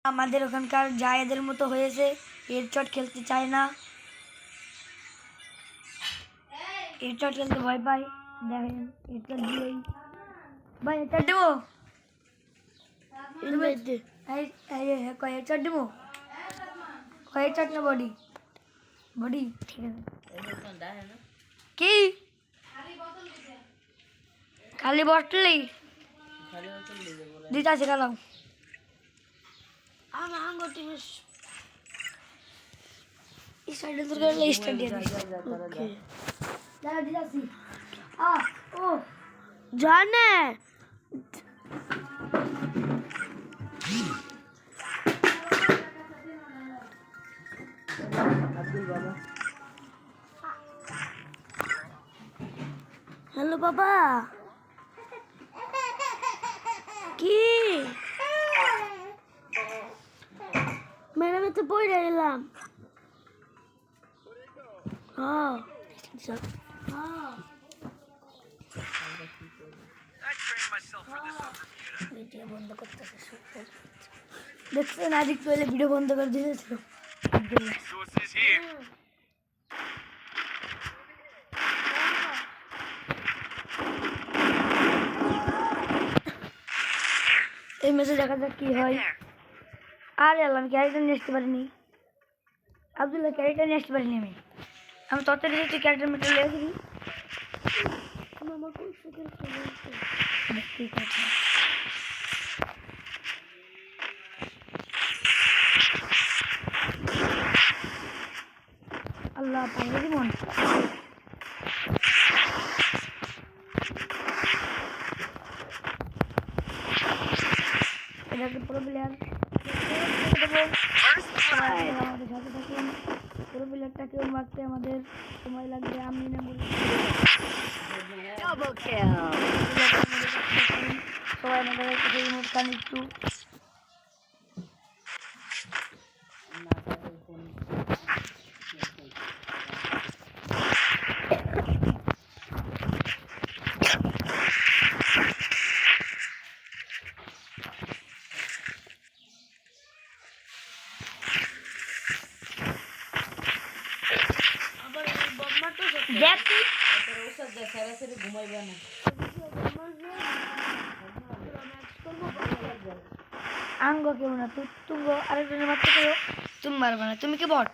আমাদের ওখানকার জায়েদের মতো হয়েছে, হেডশট খেলতে চায় না, হেডশট খেলতে ভয় পাই। দেখেন হেডশট দিলেই ভাই হেডশট দেবো, হেডশট দেবো, হেডশট না বডি, বডি ঠিক আছে। কি খালি বটলি দিতে আছে খেলাও জানে হ্যালো বাবা কি ম্যাডামে তো পড়ে এলাম। দেখছেন আদিক পেলে ভিডিও বন্ধ করে দিয়েছিল। এই ম্যাচে দেখা যাক কি হয়। আরে আল্লাহ আমি ক্যারেক্টার নিয়ে আসতে পারিনি, আব্দুল্লাহ ক্যারেক্টার নিয়ে আসতে পারিনি আমি তরতারি দিয়েছি ক্যারেক্টার মেটার লিয়ে আসবি ঠিক আছে। আল্লাহ পাইলে মন এটাকে পুরো প্লেয়ার আমাদের সাথে থাকুন। পুরো প্লেয়ারটাকেও মারতে আমাদের সময় লাগবে। আমি না বলি সবাই আমাদের কাছে রিমোট খান একটু আঙ্গ কেউ না তুমি আরেকজনের মারতে করো, তুমি মারবে না। তুমি কি বট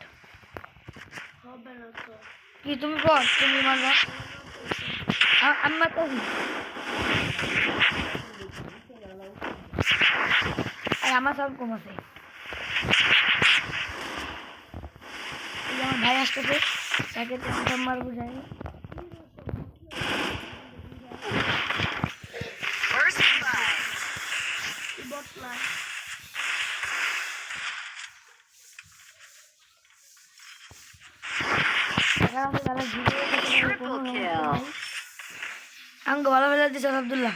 কি তুমি বট তুমি মারবা আমি মারতে আর আমার সব কম আছে। আমার ভাই আসতেছে তাকে সব মারবো যাই আঙ্গ ভালো বেলা দিছ আব্দুল্লাহ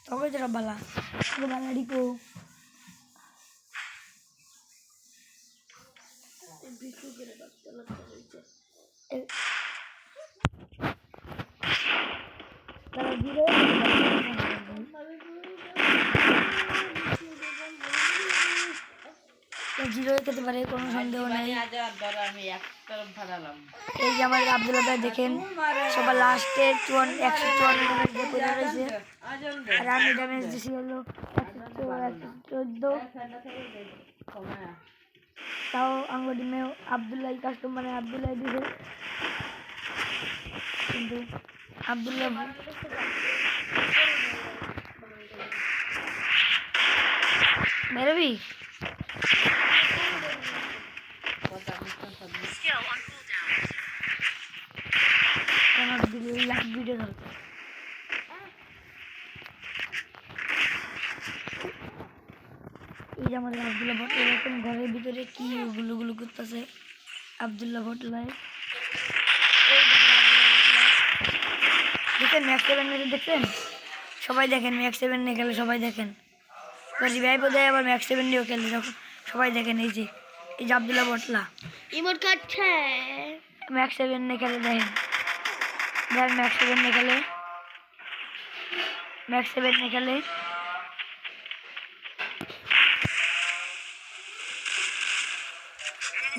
তবে তো বালা বালা ডিকো জিরো খেতে পারে কোনো সন্দেহ নেই। এই যে আমাদের আব্দুল্লাহ ভাই দেখেন সবার লাস্টে 154 রয়েছে আর আমি ড্যামেজ দিছি হলো 114। তাও আঙ্গুলি মেয়ে আব্দুল্লাহ কাস্টমারে আব্দুল্লাহ দিছে কিন্তু আব্দুল্লাহ মেরবি ভিডিও ধরতে এই যে আমাদের আব্দুল্লাহ ভট এরকম ঘরের ভিতরে কি গুলো করতেছে আব্দুল্লাহ ভট ভাই দেখেন ম্যাক্স 7 নিয়ে দেখছেন সবাই দেখেন ম্যাক্স 7 নিয়ে খেলে সবাই দেখেন ভাই বোধহয় আবার ম্যাক্স 7 নিয়েও খেলে সবাই দেখেন। এই যে আব্দুল্লাহ ভটলা ইমোট কাটছে ম্যাক্স 7 নিয়ে খেলে দেখেন ম্যাক্স 7 নিয়ে খেলে ম্যাক্স 7 নিয়ে খেলে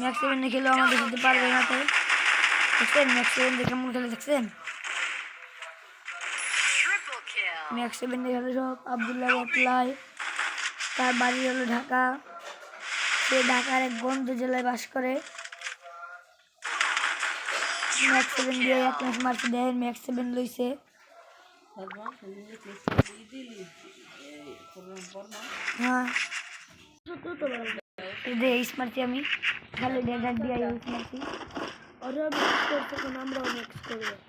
ম্যাক্স 7 খেলেও আমাদের সাথে পারবে না। তাই দেখছেন ম্যাক্স 7 দেখে কেমন খেলে দেখছেন। ম্যাক্স 7 খেলে সব আব্দুল্লাহ বটলাই। তার বাড়ি হলো ঢাকা। সে ঢাকার এক গঞ্জ জেলায় বাস করে। ম্যাক্স 7 দিয়ে এক ম্যাচ মারছে দেয় ম্যাক্স 7 লইছে। হ্যাঁ এইস মারছি আমি খালি ডেজার্ট দিয়ে এইস মারছি।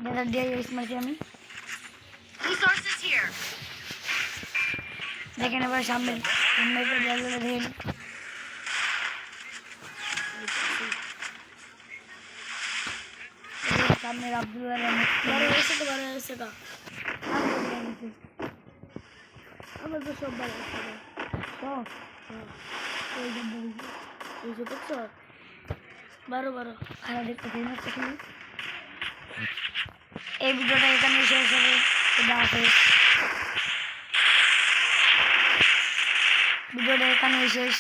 ডেজার্ট দিয়ে এইস মারছি আমি। দেখেন এবার সামনে সামনে দেখেন সামনের আব্দুল্লাহ আমার তো সব ভালো সব 12 আর দেখতে এই ভিডিওটা এখানে শেষ হবে। ভিডিওটা এখানে শেষ।